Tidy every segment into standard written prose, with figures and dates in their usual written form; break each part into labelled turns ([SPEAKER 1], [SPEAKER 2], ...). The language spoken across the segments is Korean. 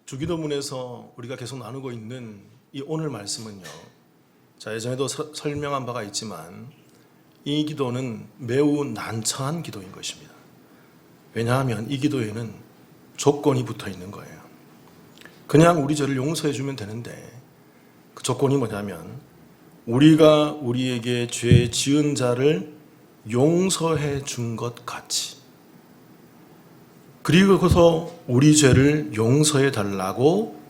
[SPEAKER 1] 주기도문에서 우리가 계속 나누고 있는 이 오늘 말씀은요. 자, 예전에도 설명한 바가 있지만 이 기도는 매우 난처한 기도인 것입니다. 왜냐하면 이 기도에는 조건이 붙어 있는 거예요. 그냥 우리 죄를 용서해 주면 되는데 그 조건이 뭐냐면 우리가 우리에게 죄 지은 자를 용서해 준 것 같이 그리고서 우리 죄를 용서해 달라고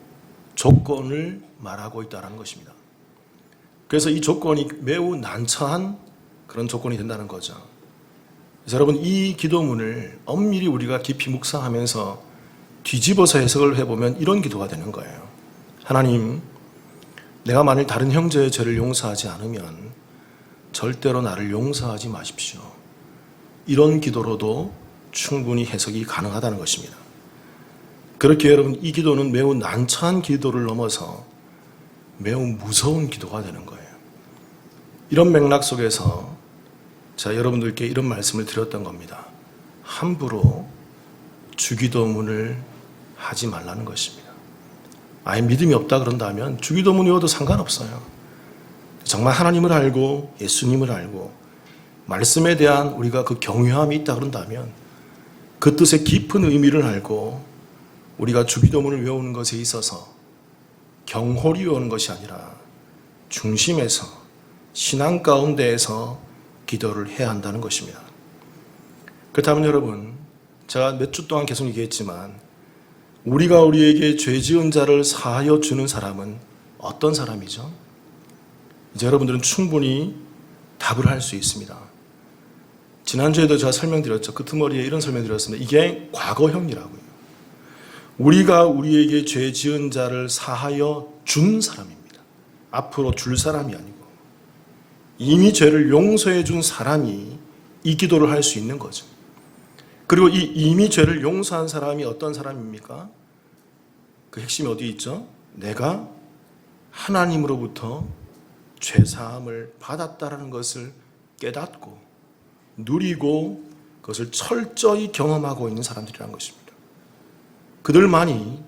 [SPEAKER 1] 조건을 말하고 있다는 것입니다. 그래서 이 조건이 매우 난처한 그런 조건이 된다는 거죠. 그래서 여러분 이 기도문을 엄밀히 우리가 깊이 묵상하면서 뒤집어서 해석을 해보면 이런 기도가 되는 거예요. 하나님, 내가 만일 다른 형제의 죄를 용서하지 않으면 절대로 나를 용서하지 마십시오. 이런 기도로도 충분히 해석이 가능하다는 것입니다. 그렇게 여러분 이 기도는 매우 난처한 기도를 넘어서 매우 무서운 기도가 되는 거예요. 이런 맥락 속에서 제가 여러분들께 이런 말씀을 드렸던 겁니다. 함부로 주기도문을 하지 말라는 것입니다. 아예 믿음이 없다 그런다면 주기도문 외워도 상관없어요. 정말 하나님을 알고 예수님을 알고 말씀에 대한 우리가 그 경외함이 있다 그런다면 그 뜻의 깊은 의미를 알고 우리가 주기도문을 외우는 것에 있어서 경홀히 외우는 것이 아니라 중심에서 신앙 가운데에서 기도를 해야 한다는 것입니다. 그렇다면 여러분, 제가 몇 주 동안 계속 얘기했지만 우리가 우리에게 죄 지은 자를 사하여 주는 사람은 어떤 사람이죠? 이제 여러분들은 충분히 답을 할 수 있습니다. 지난주에도 제가 설명드렸죠. 끄트머리에 이런 설명드렸습니다. 이게 과거형이라고요. 우리가 우리에게 죄 지은 자를 사하여 준 사람입니다. 앞으로 줄 사람이 아니고 이미 죄를 용서해 준 사람이 이 기도를 할 수 있는 거죠. 그리고 이 이미 죄를 용서한 사람이 어떤 사람입니까? 그 핵심이 어디 있죠? 내가 하나님으로부터 죄사함을 받았다라는 것을 깨닫고 누리고 그것을 철저히 경험하고 있는 사람들이라는 것입니다. 그들만이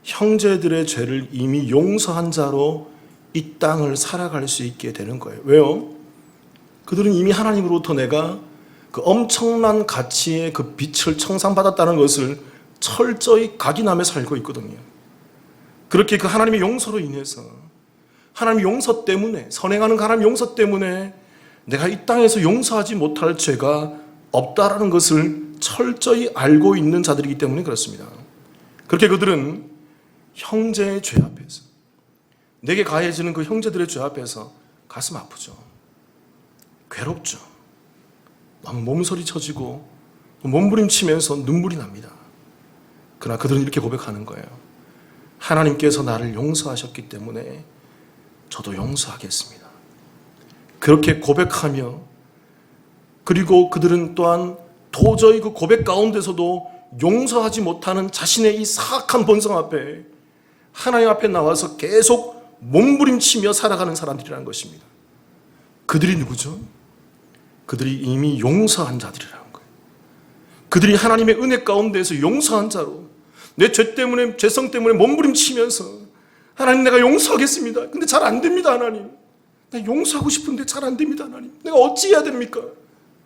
[SPEAKER 1] 형제들의 죄를 이미 용서한 자로 이 땅을 살아갈 수 있게 되는 거예요. 왜요? 그들은 이미 하나님으로부터 내가 그 엄청난 가치의 그 빛을 청산받았다는 것을 철저히 각인하며 살고 있거든요. 그렇게 그 하나님의 용서로 인해서 하나님의 용서 때문에 선행하는 하나님의 용서 때문에 내가 이 땅에서 용서하지 못할 죄가 없다라는 것을 철저히 알고 있는 자들이기 때문에 그렇습니다. 그렇게 그들은 형제의 죄 앞에서 내게 가해지는 그 형제들의 죄 앞에서 가슴 아프죠. 괴롭죠. 너무 몸서리 쳐지고 몸부림치면서 눈물이 납니다. 그러나 그들은 이렇게 고백하는 거예요. 하나님께서 나를 용서하셨기 때문에 저도 용서하겠습니다. 그렇게 고백하며 그리고 그들은 또한 도저히 그 고백 가운데서도 용서하지 못하는 자신의 이 사악한 본성 앞에 하나님 앞에 나와서 계속 몸부림치며 살아가는 사람들이라는 것입니다. 그들이 누구죠? 그들이 이미 용서한 자들이라는 거예요. 그들이 하나님의 은혜 가운데에서 용서한 자로 내 죄 때문에 죄성 때문에 몸부림치면서 하나님 내가 용서하겠습니다. 근데 잘 안 됩니다. 하나님. 내가 용서하고 싶은데 잘 안 됩니다. 하나님. 내가 어찌 해야 됩니까?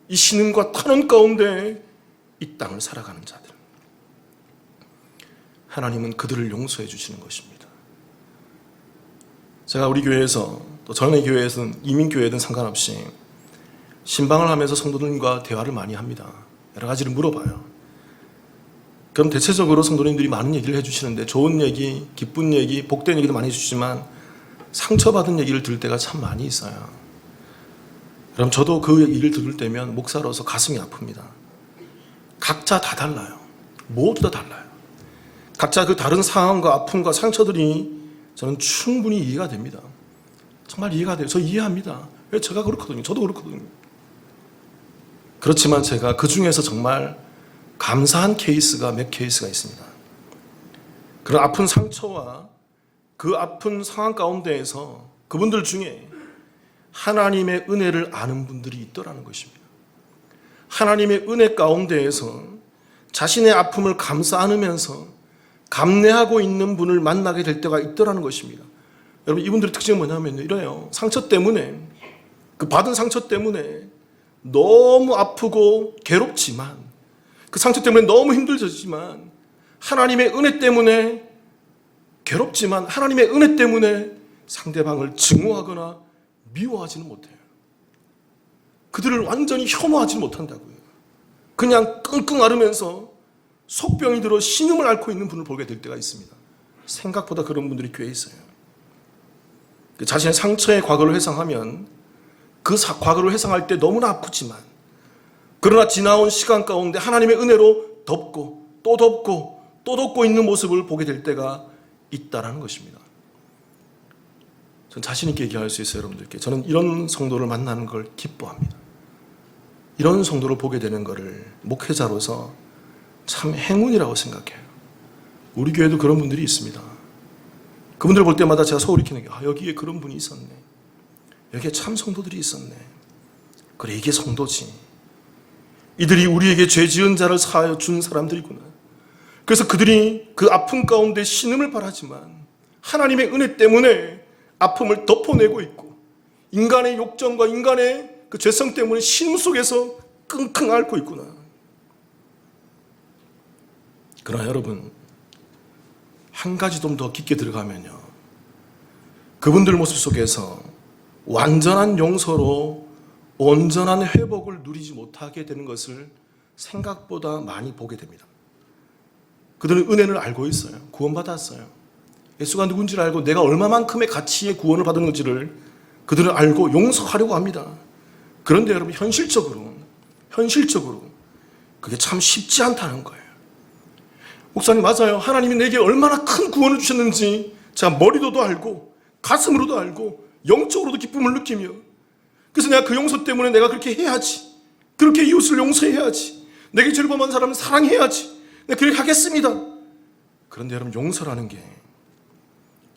[SPEAKER 1] 이 신음과 탄원 가운데 이 땅을 살아가는 자들. 하나님은 그들을 용서해 주시는 것입니다. 제가 우리 교회에서 또 전에 교회에서는 이민교회든 상관없이 신방을 하면서 성도들과 대화를 많이 합니다. 여러 가지를 물어봐요. 그럼 대체적으로 성도님들이 많은 얘기를 해주시는데 좋은 얘기, 기쁜 얘기, 복된 얘기도 많이 해주시지만 상처받은 얘기를 들을 때가 참 많이 있어요. 그럼 저도 그 얘기를 들을 때면 목사로서 가슴이 아픕니다. 각자 다 달라요. 모두 다 달라요. 각자 그 다른 상황과 아픔과 상처들이 저는 충분히 이해가 됩니다. 정말 이해가 돼요. 저 이해합니다. 왜 제가 그렇거든요. 저도 그렇거든요. 그렇지만 제가 그 중에서 정말 감사한 케이스가 몇 케이스가 있습니다. 그런 아픈 상처와 그 아픈 상황 가운데에서 그분들 중에 하나님의 은혜를 아는 분들이 있더라는 것입니다. 하나님의 은혜 가운데에서 자신의 아픔을 감싸 안으면서 감내하고 있는 분을 만나게 될 때가 있더라는 것입니다. 여러분, 이분들의 특징은 뭐냐면 이래요. 상처 때문에, 그 받은 상처 때문에 너무 아프고 괴롭지만, 그 상처 때문에 너무 힘들지만, 하나님의 은혜 때문에 괴롭지만 하나님의 은혜 때문에 상대방을 증오하거나 미워하지는 못해요. 그들을 완전히 혐오하지 못한다고요. 그냥 끙끙 앓으면서 속병이 들어 신음을 앓고 있는 분을 보게 될 때가 있습니다. 생각보다 그런 분들이 꽤 있어요. 자신의 상처의 과거를 회상하면 그 과거를 회상할 때 너무나 아프지만, 그러나 지나온 시간 가운데 하나님의 은혜로 덮고 또 덮고 또 덮고 있는 모습을 보게 될 때가 있다라는 것입니다. 저는 자신 있게 얘기할 수 있어요. 여러분들께 저는 이런 성도를 만나는 걸 기뻐합니다. 이런 성도를 보게 되는 것을 목회자로서 참 행운이라고 생각해요. 우리 교회도 그런 분들이 있습니다. 그분들을 볼 때마다 제가 소리 키는 게, 여기에 그런 분이 있었네, 여기에 참 성도들이 있었네, 그래 이게 성도지, 이들이 우리에게 죄 지은 자를 사하여 준 사람들이구나. 그래서 그들이 그 아픔 가운데 신음을 바라지만 하나님의 은혜 때문에 아픔을 덮어내고 있고, 인간의 욕정과 인간의 그 죄성 때문에 신음 속에서 끙끙 앓고 있구나. 그러나 여러분, 한 가지 좀 더 깊게 들어가면요, 그분들 모습 속에서 완전한 용서로 온전한 회복을 누리지 못하게 되는 것을 생각보다 많이 보게 됩니다. 그들은 은혜를 알고 있어요. 구원받았어요. 예수가 누군지를 알고 내가 얼마만큼의 가치의 구원을 받은 건지를 그들은 알고 용서하려고 합니다. 그런데 여러분, 현실적으로 그게 참 쉽지 않다는 거예요. 목사님, 맞아요. 하나님이 내게 얼마나 큰 구원을 주셨는지 제가 머리로도 알고 가슴으로도 알고 영적으로도 기쁨을 느끼며, 그래서 내가 그 용서 때문에 내가 그렇게 해야지, 그렇게 이웃을 용서해야지, 내게 죄를 범한 사람을 사랑해야지, 내가 그렇게 하겠습니다. 그런데 여러분, 용서라는 게,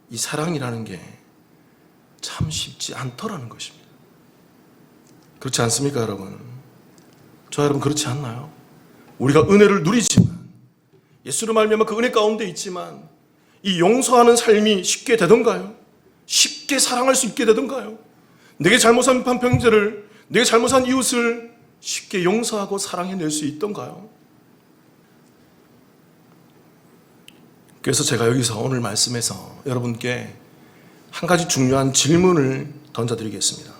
[SPEAKER 1] 이 사랑이라는 게 참 쉽지 않더라는 것입니다. 그렇지 않습니까, 여러분? 저 여러분, 그렇지 않나요? 우리가 은혜를 누리지만, 예수로 말미암아 그 은혜 가운데 있지만, 이 용서하는 삶이 쉽게 되던가요? 쉽게 사랑할 수 있게 되던가요? 내게 잘못한 형제를, 내게 잘못한 이웃을 쉽게 용서하고 사랑해낼 수 있던가요? 그래서 제가 여기서 오늘 말씀에서 여러분께 한 가지 중요한 질문을 던져드리겠습니다.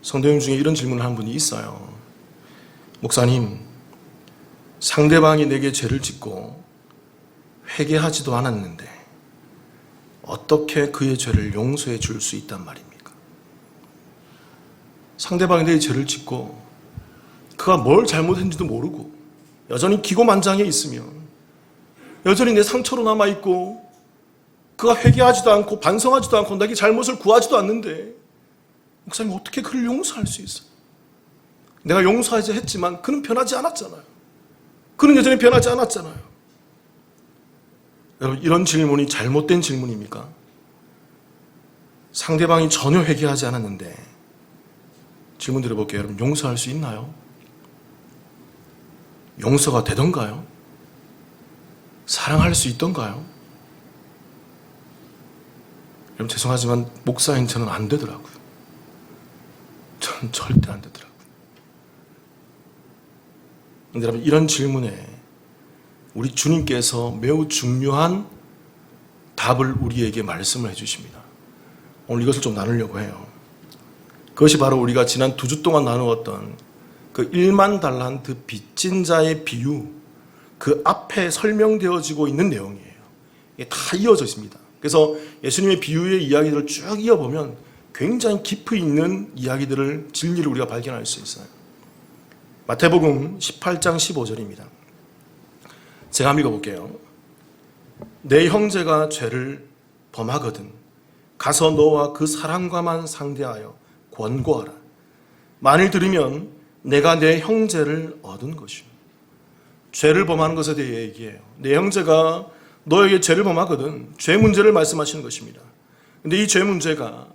[SPEAKER 1] 성도님 중에 이런 질문을 한 분이 있어요. 목사님, 상대방이 내게 죄를 짓고 회개하지도 않았는데 어떻게 그의 죄를 용서해 줄 수 있단 말입니까? 상대방이 내게 죄를 짓고 그가 뭘 잘못했는지도 모르고 여전히 기고만장해 있으면, 여전히 내 상처로 남아있고 그가 회개하지도 않고 반성하지도 않고 내게 잘못을 구하지도 않는데, 목사님 어떻게 그를 용서할 수 있어요? 내가 용서하지 했지만 그는 변하지 않았잖아요. 그는 여전히 변하지 않았잖아요. 여러분, 이런 질문이 잘못된 질문입니까? 상대방이 전혀 회개하지 않았는데, 질문 드려볼게요. 여러분, 용서할 수 있나요? 용서가 되던가요? 사랑할 수 있던가요? 여러분, 죄송하지만 목사인 저는 안 되더라고요. 저는 절대 안 되더라고요. 그런데 여러분, 이런 질문에 우리 주님께서 매우 중요한 답을 우리에게 말씀을 해주십니다. 오늘 이것을 좀 나누려고 해요. 그것이 바로 우리가 지난 2주 동안 나누었던 그 1만 달란트 빚진 자의 비유, 그 앞에 설명되어지고 있는 내용이에요. 이게 다 이어져 있습니다. 그래서 예수님의 비유의 이야기들을 쭉 이어보면 굉장히 깊이 있는 이야기들을, 진리를 우리가 발견할 수 있어요. 마태복음 18장 15절입니다. 제가 한번 읽어볼게요. 내 형제가 죄를 범하거든 가서 너와 그 사람과만 상대하여 권고하라. 만일 들으면 내가 내 형제를 얻은 것이오. 죄를 범하는 것에 대해 얘기해요. 내 형제가 너에게 죄를 범하거든, 죄 문제를 말씀하시는 것입니다. 근데 이 죄 문제가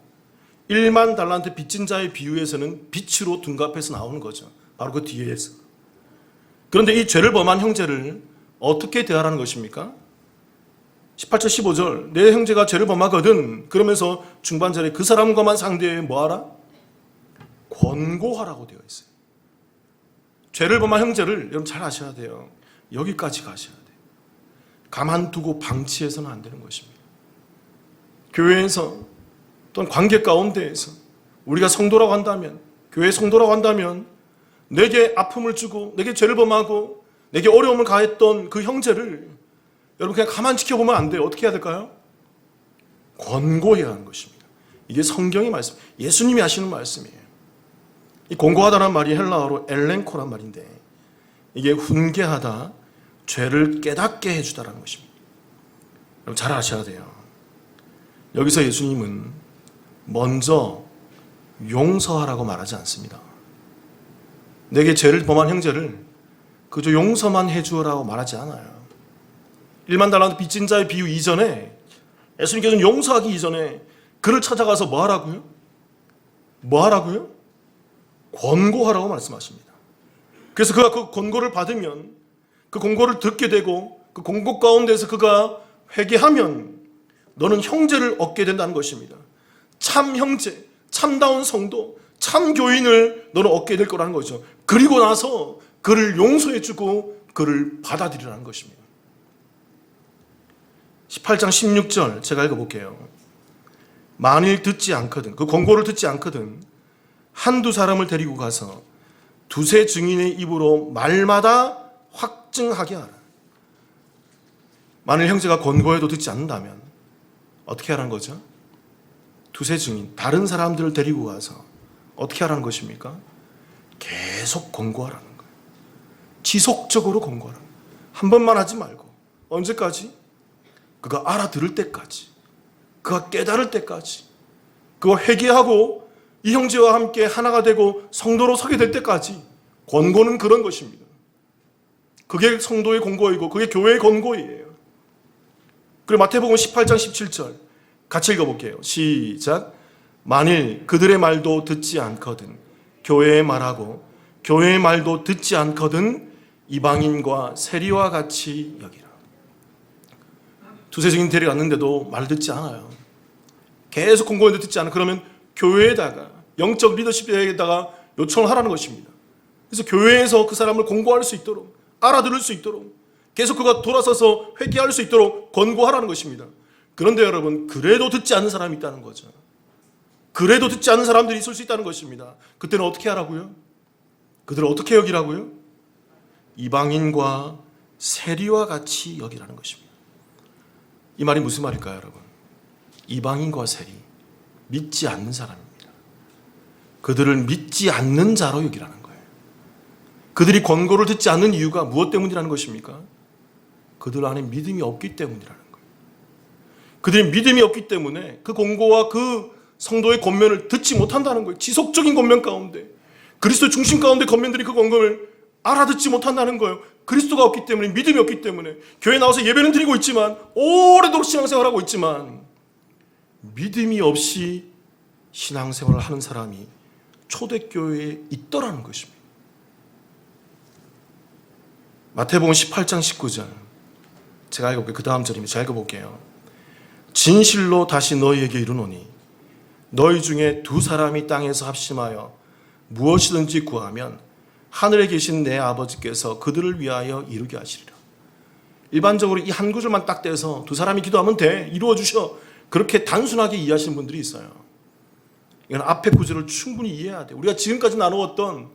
[SPEAKER 1] 1만 달란트 빚진 자의 비유에서는 빛으로 둔갑해서 나오는 거죠. 바로 그 뒤에서. 그런데 이 죄를 범한 형제를 어떻게 대하라는 것입니까? 18절 15절 내 형제가 죄를 범하거든 그러면서 중반절에 그 사람과만 상대해 뭐하라? 권고하라고 되어 있어요. 죄를 범한 형제를 여러분 잘 아셔야 돼요. 여기까지 가셔야 돼요. 가만두고 방치해서는 안 되는 것입니다. 교회에서 또는 관계 가운데에서 우리가 성도라고 한다면, 교회 성도라고 한다면 내게 아픔을 주고 내게 죄를 범하고 내게 어려움을 가했던 그 형제를 여러분 그냥 가만 지켜보면 안 돼요. 어떻게 해야 될까요? 권고해야 하는 것입니다. 이게 성경의 말씀, 예수님이 하시는 말씀이에요. 이 권고하다는 말이 헬라어로 엘렌코란 말인데 이게 훈계하다, 죄를 깨닫게 해주다라는 것입니다. 여러분 잘 아셔야 돼요. 여기서 예수님은 먼저 용서하라고 말하지 않습니다. 내게 죄를 범한 형제를 그저 용서만 해주라고 말하지 않아요. 1만 달란트 빚진 자의 비유 이전에 예수님께서는 용서하기 이전에 그를 찾아가서 뭐 하라고요? 뭐 하라고요? 권고하라고 말씀하십니다. 그래서 그가 그 권고를 받으면 그 권고를 듣게 되고 그 권고 가운데서 그가 회개하면 너는 형제를 얻게 된다는 것입니다. 참 형제, 참다운 성도, 참 교인을 너는 얻게 될 거라는 거죠. 그리고 나서 그를 용서해주고 그를 받아들이라는 것입니다. 18장 16절 제가 읽어볼게요. 만일 듣지 않거든, 그 권고를 듣지 않거든 한두 사람을 데리고 가서 두세 증인의 입으로 말마다 확증하게 하라. 만일 형제가 권고해도 듣지 않는다면 어떻게 하라는 거죠? 두세 증인, 다른 사람들을 데리고 가서 어떻게 하라는 것입니까? 계속 권고하라는 거예요. 지속적으로 권고하라는 거예요. 한 번만 하지 말고 언제까지? 그가 알아들을 때까지, 그가 깨달을 때까지, 그가 회개하고 이 형제와 함께 하나가 되고 성도로 서게 될 때까지. 권고는 그런 것입니다. 그게 성도의 권고이고 그게 교회의 권고이에요. 그리고 마태복음 18장 17절 같이 읽어볼게요. 시작. 만일 그들의 말도 듣지 않거든 교회의 말하고 교회의 말도 듣지 않거든 이방인과 세리와 같이 여기라. 두세 증인 데려갔는데도 말 듣지 않아요. 계속 권고했는데 듣지 않아. 그러면 교회에다가 영적 리더십에다가 요청을 하라는 것입니다. 그래서 교회에서 그 사람을 권고할 수 있도록, 알아들을 수 있도록, 계속 그가 돌아서서 회개할 수 있도록 권고하라는 것입니다. 그런데 여러분, 그래도 듣지 않는 사람이 있다는 거죠. 그래도 듣지 않는 사람들이 있을 수 있다는 것입니다. 그때는 어떻게 하라고요? 그들을 어떻게 여기라고요? 이방인과 세리와 같이 여기라는 것입니다. 이 말이 무슨 말일까요, 여러분? 이방인과 세리, 믿지 않는 사람입니다. 그들을 믿지 않는 자로 여기라는 거예요. 그들이 권고를 듣지 않는 이유가 무엇 때문이라는 것입니까? 그들 안에 믿음이 없기 때문이라는 거예요. 그들이 믿음이 없기 때문에 그 권고와 그 성도의 권면을 듣지 못한다는 거예요. 지속적인 권면 가운데, 그리스도의 중심 가운데 권면들이 그 권고를 알아듣지 못한다는 거예요. 그리스도가 없기 때문에, 믿음이 없기 때문에. 교회 나와서 예배는 드리고 있지만, 오래도록 신앙생활하고 있지만 믿음이 없이 신앙생활을 하는 사람이 초대교회에 있더라는 것입니다. 마태복음 18장 19절 제가 읽어볼게요. 그 다음 절입니다. 제가 읽어볼게요. 진실로 다시 너희에게 이르노니 너희 중에 두 사람이 땅에서 합심하여 무엇이든지 구하면 하늘에 계신 내 아버지께서 그들을 위하여 이루게 하시리라. 일반적으로 이 한 구절만 딱 떼서 두 사람이 기도하면 돼, 이루어 주셔, 그렇게 단순하게 이해하시는 분들이 있어요. 이건 앞에 구절을 충분히 이해해야 돼요. 우리가 지금까지 나누었던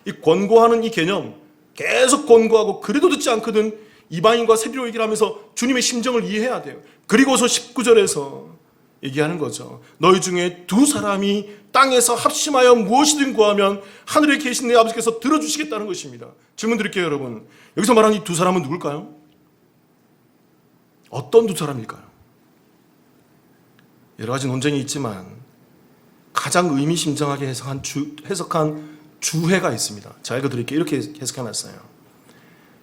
[SPEAKER 1] 이 권고하는 이 개념, 계속 권고하고 그래도 듣지 않거든 이방인과 세리로 얘기를 하면서 주님의 심정을 이해해야 돼요. 그리고서 19절에서 얘기하는 거죠. 너희 중에 두 사람이 땅에서 합심하여 무엇이든 구하면 하늘에 계신 내 아버지께서 들어주시겠다는 것입니다. 질문 드릴게요, 여러분. 여기서 말하는 이 두 사람은 누굴까요? 어떤 두 사람일까요? 여러 가지 논쟁이 있지만 가장 의미심장하게 해석한 주해가 있습니다. 자, 읽어드릴게요. 이렇게 해석해놨어요.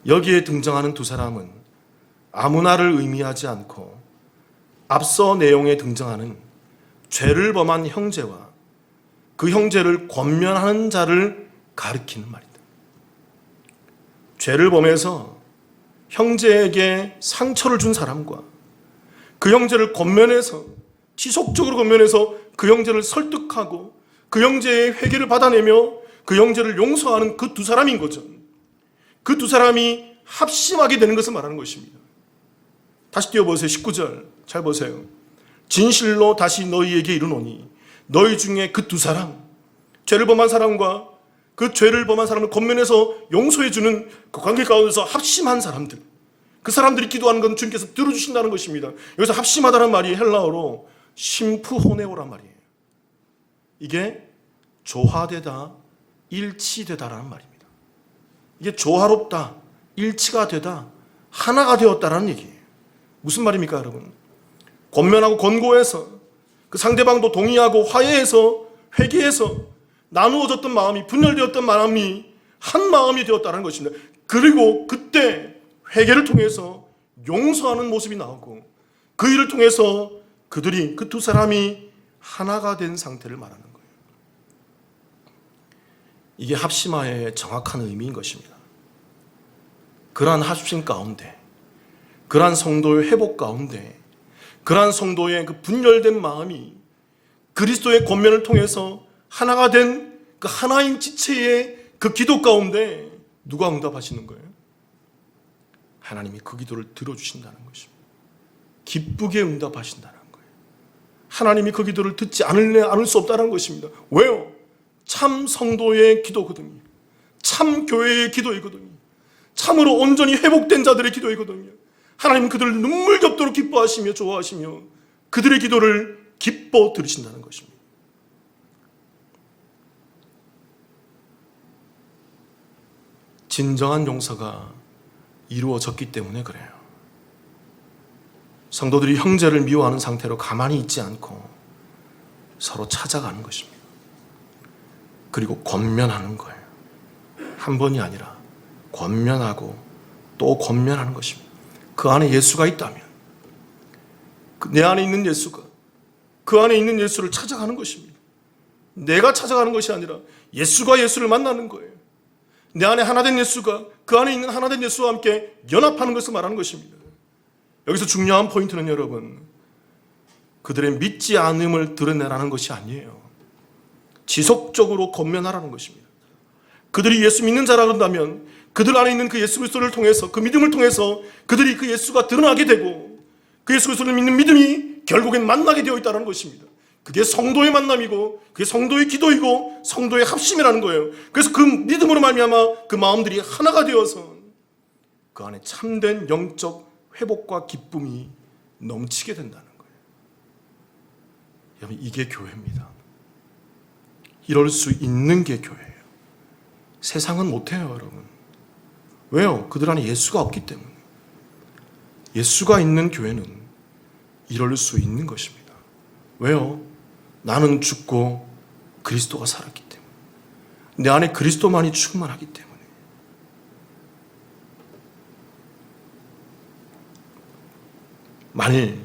[SPEAKER 1] 여기에 등장하는 두 사람은 아무나를 의미하지 않고 앞서 내용에 등장하는 죄를 범한 형제와 그 형제를 권면하는 자를 가리키는 말이다. 죄를 범해서 형제에게 상처를 준 사람과 그 형제를 권면해서, 지속적으로 권면해서 그 형제를 설득하고 그 형제의 회개를 받아내며 그 형제를 용서하는 그 두 사람인 거죠. 그 두 사람이 합심하게 되는 것을 말하는 것입니다. 다시 띄워보세요. 19절 잘 보세요. 진실로 다시 너희에게 이르노니 너희 중에 그 두 사람, 죄를 범한 사람과 그 죄를 범한 사람을 권면해서 용서해주는 그 관계 가운데서 합심한 사람들, 그 사람들이 기도하는 건 주님께서 들어주신다는 것입니다. 여기서 합심하다는 말이 헬라어로 심프호네오란 말이에요. 이게 조화되다, 일치되다라는 말입니다. 이게 조화롭다, 일치가 되다, 하나가 되었다라는 얘기예요. 무슨 말입니까, 여러분? 권면하고 권고해서 그 상대방도 동의하고 화해해서 회개해서 나누어졌던 마음이, 분열되었던 마음이 한 마음이 되었다는 것입니다. 그리고 그때 회개를 통해서 용서하는 모습이 나오고 그 일을 통해서 그들이, 그 두 사람이 하나가 된 상태를 말하는 거예요. 이게 합심화의 정확한 의미인 것입니다. 그러한 합심 가운데, 그러한 성도의 회복 가운데, 그러한 성도의 그 분열된 마음이 그리스도의 권면을 통해서 하나가 된 그 하나인 지체의 그 기도 가운데 누가 응답하시는 거예요? 하나님이 그 기도를 들어주신다는 것입니다. 기쁘게 응답하신다는 거예요. 하나님이 그 기도를 듣지 않을 수 없다는 것입니다. 왜요? 참 성도의 기도거든요. 참 교회의 기도이거든요. 참으로 온전히 회복된 자들의 기도이거든요. 하나님은 그들을 눈물겹도록 기뻐하시며 좋아하시며 그들의 기도를 기뻐 들으신다는 것입니다. 진정한 용서가 이루어졌기 때문에 그래요. 성도들이 형제를 미워하는 상태로 가만히 있지 않고 서로 찾아가는 것입니다. 그리고 권면하는 거예요. 한 번이 아니라 권면하고 또 권면하는 것입니다. 그 안에 예수가 있다면, 내 안에 있는 예수가, 그 안에 있는 예수를 찾아가는 것입니다. 내가 찾아가는 것이 아니라 예수가 예수를 만나는 거예요. 내 안에 하나된 예수가 그 안에 있는 하나된 예수와 함께 연합하는 것을 말하는 것입니다. 여기서 중요한 포인트는 여러분, 그들의 믿지 않음을 드러내라는 것이 아니에요. 지속적으로 권면하라는 것입니다. 그들이 예수 믿는 자라 그런다면 그들 안에 있는 그 예수 그리스도를 통해서, 그 믿음을 통해서 그들이 그 예수가 드러나게 되고 그 예수 그리스도를 믿는 믿음이 결국엔 만나게 되어 있다는 것입니다. 그게 성도의 만남이고 그게 성도의 기도이고 성도의 합심이라는 거예요. 그래서 그 믿음으로 말미암아 그 마음들이 하나가 되어서 그 안에 참된 영적 회복과 기쁨이 넘치게 된다는 거예요. 여러분, 이게 교회입니다. 이럴 수 있는 게 교회예요. 세상은 못해요, 여러분. 왜요? 그들 안에 예수가 없기 때문에. 예수가 있는 교회는 이럴 수 있는 것입니다. 왜요? 나는 죽고 그리스도가 살았기 때문에. 내 안에 그리스도만이 충만하기 때문에. 만일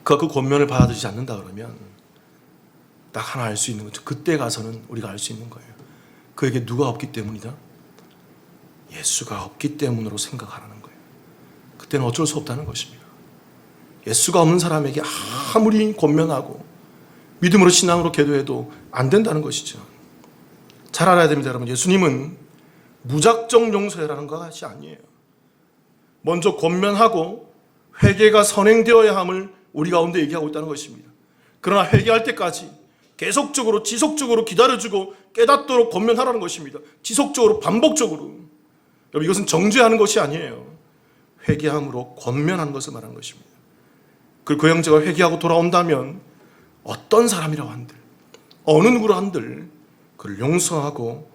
[SPEAKER 1] 그가 그 권면을 받아들이지 않는다 그러면 딱 하나 알 수 있는 거죠. 그때 가서는 우리가 알 수 있는 거예요. 그에게 누가 없기 때문이다? 예수가 없기 때문으로 생각하라는 거예요. 그때는 어쩔 수 없다는 것입니다. 예수가 없는 사람에게 아무리 권면하고 믿음으로 신앙으로 기도해도 안 된다는 것이죠. 잘 알아야 됩니다, 여러분. 예수님은 무작정 용서해라는 것이 아니에요. 먼저 권면하고 회개가 선행되어야 함을 우리 가운데 얘기하고 있다는 것입니다. 그러나 회개할 때까지 계속적으로 지속적으로 기다려주고 깨닫도록 권면하라는 것입니다. 지속적으로 반복적으로. 여러분, 이것은 정죄하는 것이 아니에요. 회개함으로 권면하는 것을 말하는 것입니다. 그리고 그 형제가 회개하고 돌아온다면 어떤 사람이라고 한들, 어느 누구로 한들 그를 용서하고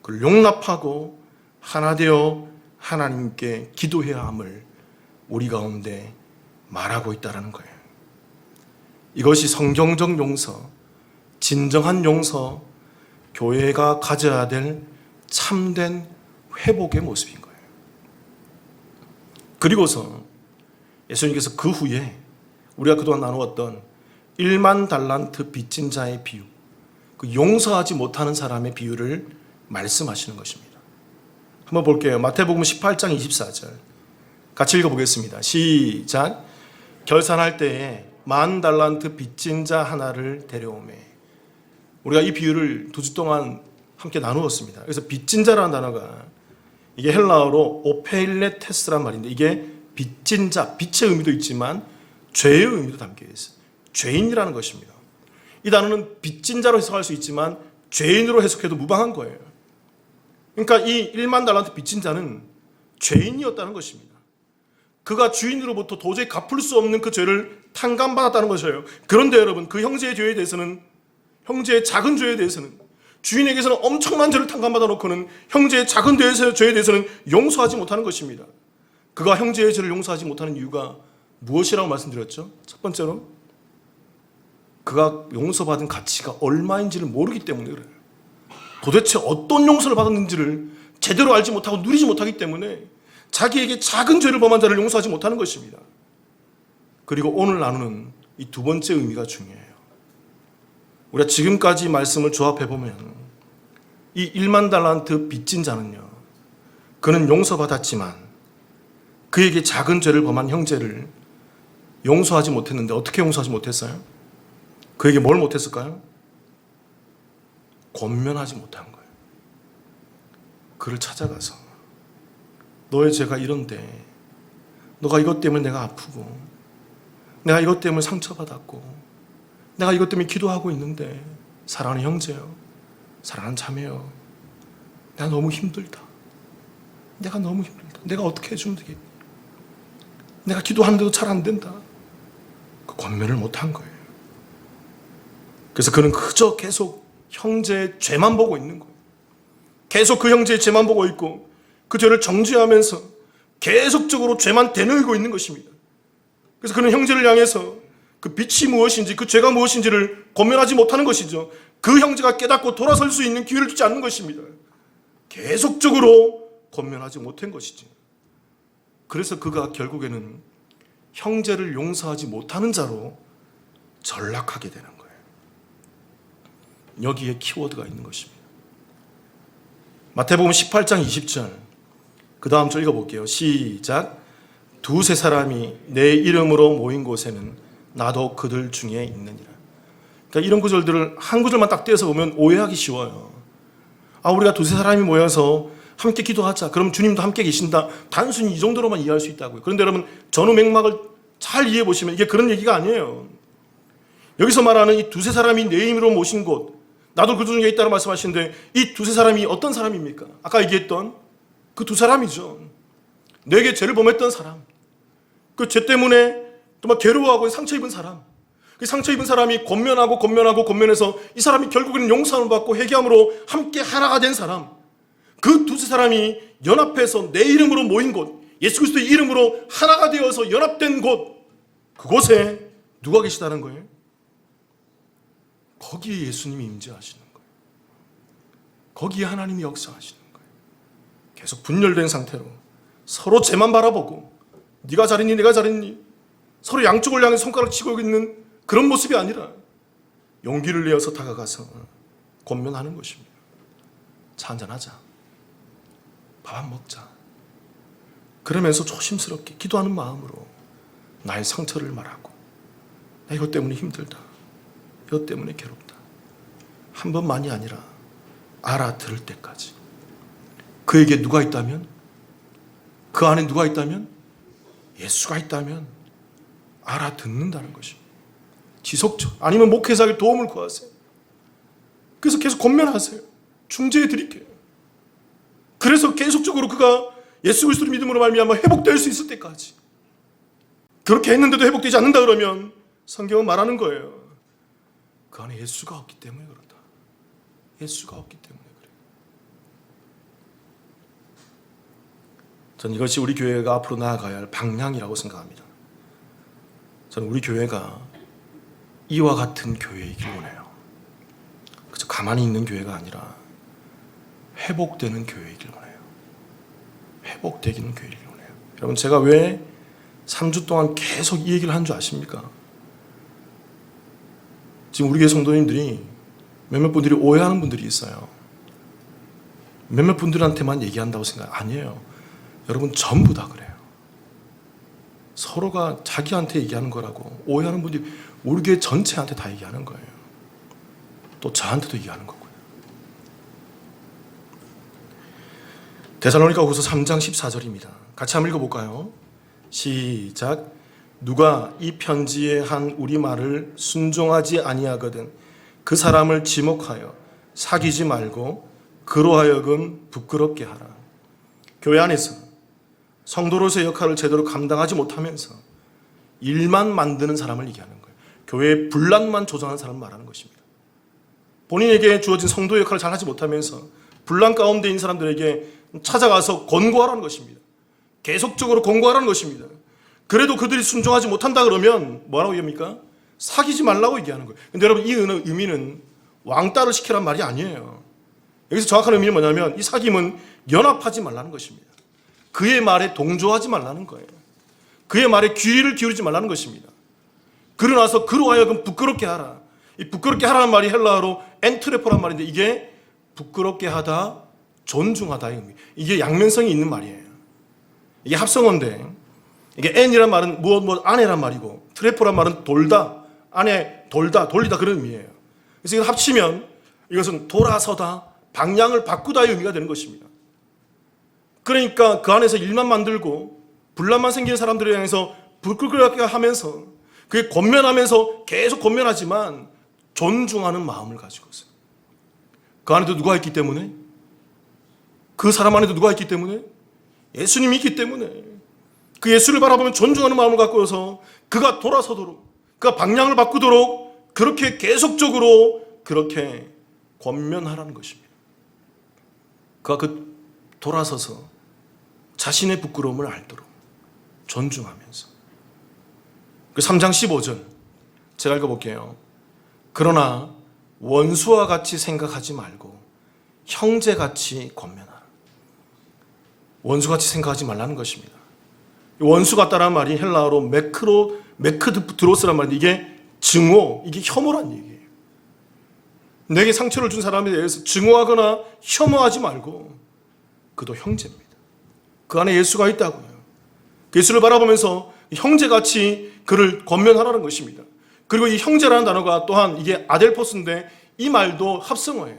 [SPEAKER 1] 그를 용납하고 하나 되어 하나님께 기도해야 함을 우리 가운데 말하고 있다는 거예요. 이것이 성경적 용서, 진정한 용서, 교회가 가져야 될 참된 회복의 모습인 거예요. 그리고서 예수님께서 그 후에 우리가 그동안 나누었던 1만 달란트 빚진 자의 비유, 그 용서하지 못하는 사람의 비유를 말씀하시는 것입니다. 한번 볼게요. 마태복음 18장 24절 같이 읽어보겠습니다. 시작. 결산할 때에 10,000달란트 빚진 자 하나를 데려오매. 우리가 이 비유를 2주 동안 함께 나누었습니다. 그래서 빚진 자라는 단어가 이게 헬라어로 오페일레테스란 말인데 이게 빚진 자, 빚의 의미도 있지만 죄의 의미도 담겨 있어요. 죄인이라는 것입니다. 이 단어는 빚진 자로 해석할 수 있지만 죄인으로 해석해도 무방한 거예요. 그러니까 이 10,000달란트 빚진 자는 죄인이었다는 것입니다. 그가 주인으로부터 도저히 갚을 수 없는 그 죄를 탕감받았다는 것이에요. 그런데 여러분, 그 형제의 죄에 대해서는, 형제의 작은 죄에 대해서는, 주인에게서는 엄청난 죄를 탕감받아 놓고는 형제의 작은 죄에 대해서는 용서하지 못하는 것입니다. 그가 형제의 죄를 용서하지 못하는 이유가 무엇이라고 말씀드렸죠? 첫 번째로 그가 용서받은 가치가 얼마인지를 모르기 때문에 그래요. 도대체 어떤 용서를 받았는지를 제대로 알지 못하고 누리지 못하기 때문에 자기에게 작은 죄를 범한 자를 용서하지 못하는 것입니다. 그리고 오늘 나누는 이 두 번째 의미가 중요해요. 우리가 지금까지 말씀을 조합해보면 이 10,000달란트 빚진 자는요, 그는 용서받았지만 그에게 작은 죄를 범한 형제를 용서하지 못했는데 어떻게 용서하지 못했어요? 그에게 뭘 못했을까요? 권면하지 못한 거예요. 그를 찾아가서 너의 죄가 이런데 너가 이것 때문에 내가 아프고 내가 이것 때문에 상처받았고 내가 이것 때문에 기도하고 있는데 사랑하는 형제요, 사랑하는 자매요, 내가 너무 힘들다. 내가 너무 힘들다. 내가 어떻게 해주면 되겠니? 내가 기도하는데도 잘 안 된다. 그 권면을 못한 거예요. 그래서 그는 그저 계속 형제의 죄만 보고 있는 거예요. 계속 그 형제의 죄만 보고 있고 그 죄를 정죄하면서 계속적으로 죄만 되뇌이고 있는 것입니다. 그래서 그는 형제를 향해서 그 빛이 무엇인지, 그 죄가 무엇인지를 권면하지 못하는 것이죠. 그 형제가 깨닫고 돌아설 수 있는 기회를 주지 않는 것입니다. 계속적으로 권면하지 못한 것이지. 그래서 그가 결국에는 형제를 용서하지 못하는 자로 전락하게 되는 거예요. 여기에 키워드가 있는 것입니다. 마태복음 18장 20절, 그 다음 절 읽어볼게요. 시작. 두세 사람이 내 이름으로 모인 곳에는 나도 그들 중에 있느니라. 그러니까 이런 구절들을 한 구절만 딱 떼어서 보면 오해하기 쉬워요. 우리가 두세 사람이 모여서 함께 기도하자, 그럼 주님도 함께 계신다, 단순히 이 정도로만 이해할 수 있다고요. 그런데 여러분, 전후 맥락을 잘 이해해 보시면 이게 그런 얘기가 아니에요. 여기서 말하는 이 두세 사람이 내 이름으로 모신 곳, 나도 그 중에 있다고 말씀하시는데 이 두세 사람이 어떤 사람입니까? 아까 얘기했던 그 두 사람이죠. 내게 죄를 범했던 사람, 그 죄 때문에 또 막 괴로워하고 상처 입은 사람, 그 상처 입은 사람이 권면해서 이 사람이 결국에는 용서함을 받고 회개함으로 함께 하나가 된 사람, 그 두세 사람이 연합해서 내 이름으로 모인 곳, 예수 그리스도의 이름으로 하나가 되어서 연합된 곳, 그곳에 누가 계시다는 거예요? 거기에 예수님이 임재하시는 거예요. 거기에 하나님이 역사하시는 거예요. 계속 분열된 상태로 서로 죄만 바라보고 네가 잘했니 내가 잘했니 서로 양쪽을 향해 손가락 치고 있는 그런 모습이 아니라 용기를 내어서 다가가서 권면하는 것입니다. 차 한잔하자, 밥 한 먹자. 그러면서 조심스럽게 기도하는 마음으로 나의 상처를 말하고, 나 이것 때문에 힘들다, 이것 때문에 괴롭다, 한 번만이 아니라 알아들을 때까지. 그에게 누가 있다면, 그 안에 누가 있다면, 예수가 있다면 알아듣는다는 것입니다. 지속적, 아니면 목회자에게 도움을 구하세요. 그래서 계속 권면하세요. 중재해 드릴게요. 그래서 계속적으로 그가 예수 그리스도를 믿음으로 말미암아 회복될 수 있을 때까지. 그렇게 했는데도 회복되지 않는다 그러면 성경은 말하는 거예요. 그 안에 예수가 없기 때문에 그렇다. 예수가 없기 때문에 그래요. 저는 이것이 우리 교회가 앞으로 나아가야 할 방향이라고 생각합니다. 저는 우리 교회가 이와 같은 교회이길 원해요. 그저 가만히 있는 교회가 아니라 회복되는 교회이길 원해요. 회복되기는 교회이길 원해요. 여러분, 제가 왜 3주 동안 계속 이 얘기를 한 줄 아십니까? 지금 우리 교회 성도님들이 몇몇 분들이 오해하는 분들이 있어요. 몇몇 분들한테만 얘기한다고 생각 아니에요. 여러분 전부 다 그래요. 서로가 자기한테 얘기하는 거라고 오해하는 분들이 우리 교회 전체한테 다 얘기하는 거예요. 또 저한테도 얘기하는 거고요. 데살로니가후서 3장 14절입니다. 같이 한번 읽어볼까요? 시작. 누가 이 편지에 한 우리 말을 순종하지 아니하거든 그 사람을 지목하여 사귀지 말고 그로 하여금 부끄럽게 하라. 교회 안에서 성도로서의 역할을 제대로 감당하지 못하면서 일만 만드는 사람을 얘기하는 거예요. 교회의 분란만 조장하는 사람을 말하는 것입니다. 본인에게 주어진 성도의 역할을 잘 하지 못하면서 분란 가운데 있는 사람들에게 찾아가서 권고하라는 것입니다. 계속적으로 권고하라는 것입니다. 그래도 그들이 순종하지 못한다 그러면 뭐라고 얘기합니까? 사귀지 말라고 얘기하는 거예요. 근데 여러분 이 의미는 왕따를 시키란 말이 아니에요. 여기서 정확한 의미는 뭐냐면 이 사귐은 연합하지 말라는 것입니다. 그의 말에 동조하지 말라는 거예요. 그의 말에 귀를 기울이지 말라는 것입니다. 그러고 나서 그로 하여금 부끄럽게 하라. 이 부끄럽게 하라는 말이 헬라어로 엔트레포란 말인데 이게 부끄럽게 하다, 존중하다의 의미. 이게 양면성이 있는 말이에요. 이게 합성어인데 이게 엔이란 말은 무엇 안에란 말이고 트레포란 말은 돌다, 안에 돌다, 돌리다 그런 의미예요. 그래서 이걸 합치면 이것은 돌아서다, 방향을 바꾸다의 의미가 되는 것입니다. 그러니까 그 안에서 일만 만들고 분란만 생기는 사람들에 향해서 부끄럽게 하면서 그게 권면하면서 계속 권면하지만 존중하는 마음을 가지고서 그 안에도 누가 있기 때문에 그 사람 안에도 누가 있기 때문에 예수님이 있기 때문에 그 예수를 바라보면 존중하는 마음을 갖고서 그가 돌아서도록 그가 방향을 바꾸도록 그렇게 계속적으로 그렇게 권면하라는 것입니다. 그가 그 돌아서서 자신의 부끄러움을 알도록 존중하면서 그 3장 15절 제가 읽어볼게요. 그러나 원수와 같이 생각하지 말고 형제같이 권면하라. 원수같이 생각하지 말라는 것입니다. 원수 같다라는 말이 헬라어로 메크드로스란 말인데 이게 증오, 이게 혐오란 얘기예요. 내게 상처를 준 사람에 대해서 증오하거나 혐오하지 말고 그도 형제입니다. 그 안에 예수가 있다고요. 예수를 바라보면서 형제같이 그를 권면하라는 것입니다. 그리고 이 형제라는 단어가 또한 이게 아델포스인데 이 말도 합성어예요.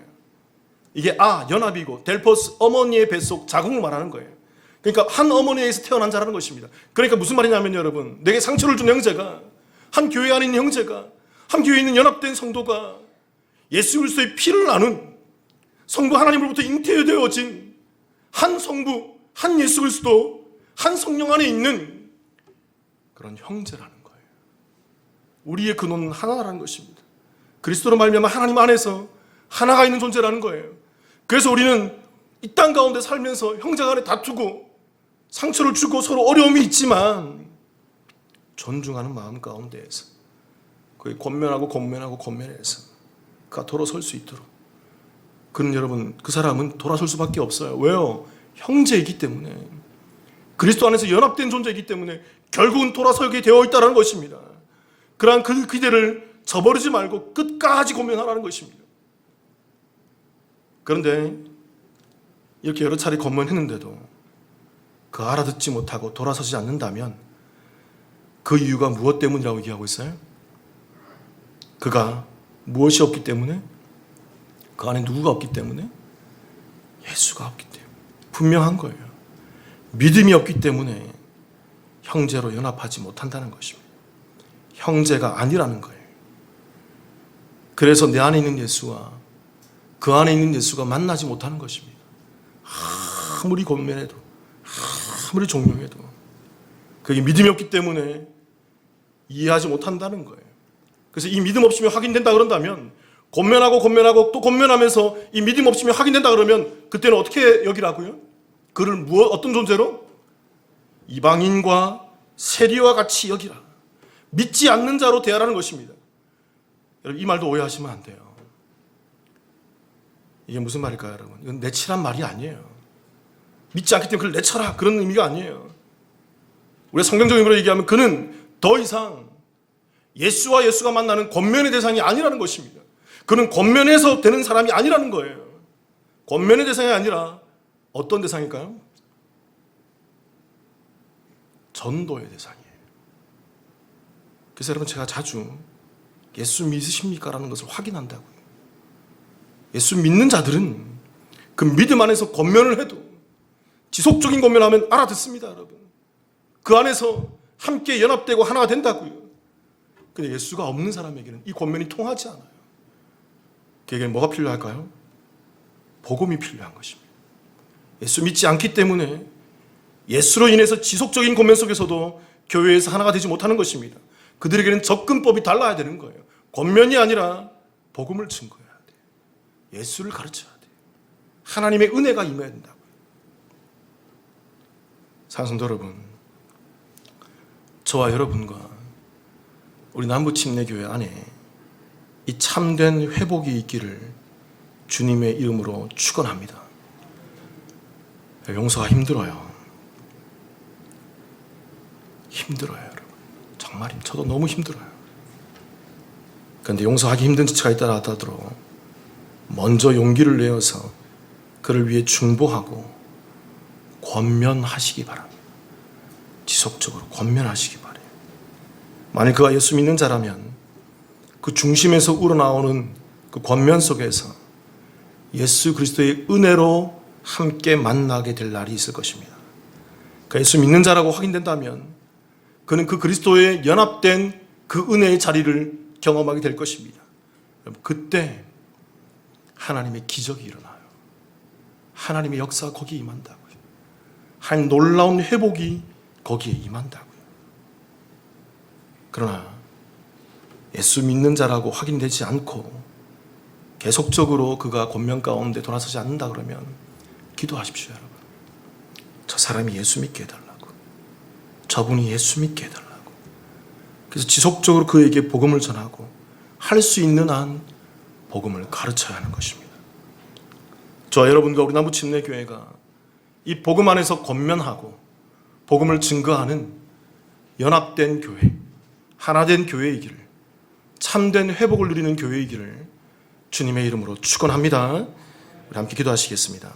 [SPEAKER 1] 이게 연합이고 델포스 어머니의 뱃속 자궁을 말하는 거예요. 그러니까 한 어머니에서 태어난 자라는 것입니다. 그러니까 무슨 말이냐면 여러분 내게 상처를 준 형제가 한 교회 안에 있는 형제가 한 교회에 있는 연합된 성도가 예수 그리스도의 피를 나눈 성부 하나님으로부터 잉태되어진 한 성부 한 예수 그리스도 한 성령 안에 있는 그런 형제라는 거예요. 우리의 근원은 하나라는 것입니다. 그리스도로 말미암아 하나님 안에서 하나가 있는 존재라는 거예요. 그래서 우리는 이 땅 가운데 살면서 형제 간에 다투고 상처를 주고 서로 어려움이 있지만 존중하는 마음 가운데에서 거의 권면해서 그가 돌아설 수 있도록 그는 여러분 그 사람은 돌아설 수밖에 없어요. 왜요? 형제이기 때문에 그리스도 안에서 연합된 존재이기 때문에 결국은 돌아서게 되어 있다는 것입니다. 그러한 그 기대를 저버리지 말고 끝까지 권면하라는 것입니다. 그런데 이렇게 여러 차례 권면했는데도 그 알아듣지 못하고 돌아서지 않는다면 그 이유가 무엇 때문이라고 얘기하고 있어요? 그가 무엇이 없기 때문에? 그 안에 누구가 없기 때문에? 예수가 없기 때문에. 분명한 거예요. 믿음이 없기 때문에 형제로 연합하지 못한다는 것입니다. 형제가 아니라는 거예요. 그래서 내 안에 있는 예수와 그 안에 있는 예수가 만나지 못하는 것입니다. 아무리 권면해도 아무리 종용해도 그게 믿음이 없기 때문에 이해하지 못한다는 거예요. 그래서 이 믿음 없이면 확인된다 그런다면 권면하고 또 권면하면서 이 믿음 없이면 확인된다 그러면 그때는 어떻게 여기라고요? 그를 어떤 존재로? 이방인과 세리와 같이 여기라. 믿지 않는 자로 대하라는 것입니다. 여러분 이 말도 오해하시면 안 돼요. 이게 무슨 말일까요, 여러분? 이건 내치란 말이 아니에요. 믿지 않기 때문에 그를 내쳐라 그런 의미가 아니에요. 우리가 성경적인 의미로 얘기하면 그는 더 이상 예수와 예수가 만나는 권면의 대상이 아니라는 것입니다. 그는 권면에서 되는 사람이 아니라는 거예요. 권면의 대상이 아니라 어떤 대상일까요? 전도의 대상이에요. 그래서 여러분 제가 자주 예수 믿으십니까? 라는 것을 확인한다고요. 예수 믿는 자들은 그 믿음 안에서 권면을 해도 지속적인 권면하면 알아듣습니다, 여러분. 그 안에서 함께 연합되고 하나가 된다고요. 근데 예수가 없는 사람에게는 이 권면이 통하지 않아요. 그에게는 뭐가 필요할까요? 복음이 필요한 것입니다. 예수 믿지 않기 때문에 예수로 인해서 지속적인 권면 속에서도 교회에서 하나가 되지 못하는 것입니다. 그들에게는 접근법이 달라야 되는 거예요. 권면이 아니라 복음을 증거해야 돼요. 예수를 가르쳐야 돼요. 하나님의 은혜가 임해야 된다고요. 사랑하는 성도 여러분, 저와 여러분과 우리 남부침례교회 안에 이 참된 회복이 있기를 주님의 이름으로 축원합니다. 용서가 힘들어요. 힘들어요, 여러분. 정말 저도 너무 힘들어요. 그런데 용서하기 힘든 지체가 있다 하더라도 먼저 용기를 내어서 그를 위해 중보하고 권면하시기 바랍니다. 지속적으로 권면하시기 바라요. 만일 그가 예수 믿는 자라면 그 중심에서 우러나오는 그 권면 속에서 예수 그리스도의 은혜로 함께 만나게 될 날이 있을 것입니다. 그러니까 예수 믿는 자라고 확인된다면 그는 그 그리스도에 연합된 그 은혜의 자리를 경험하게 될 것입니다. 그때 하나님의 기적이 일어나요. 하나님의 역사가 거기에 임한다고요. 한 놀라운 회복이 거기에 임한다고요. 그러나 예수 믿는 자라고 확인되지 않고 계속적으로 그가 권면 가운데 돌아서지 않는다 그러면 기도하십시오, 여러분. 저 사람이 예수 믿게 해달라고. 저분이 예수 믿게 해달라고. 그래서 지속적으로 그에게 복음을 전하고 할 수 있는 한 복음을 가르쳐야 하는 것입니다. 저와 여러분과 우리 남부침례교회가 이 복음 안에서 권면하고 복음을 증거하는 연합된 교회, 하나된 교회이기를, 참된 회복을 누리는 교회이기를 주님의 이름으로 축원합니다. 우리 함께 기도하시겠습니다.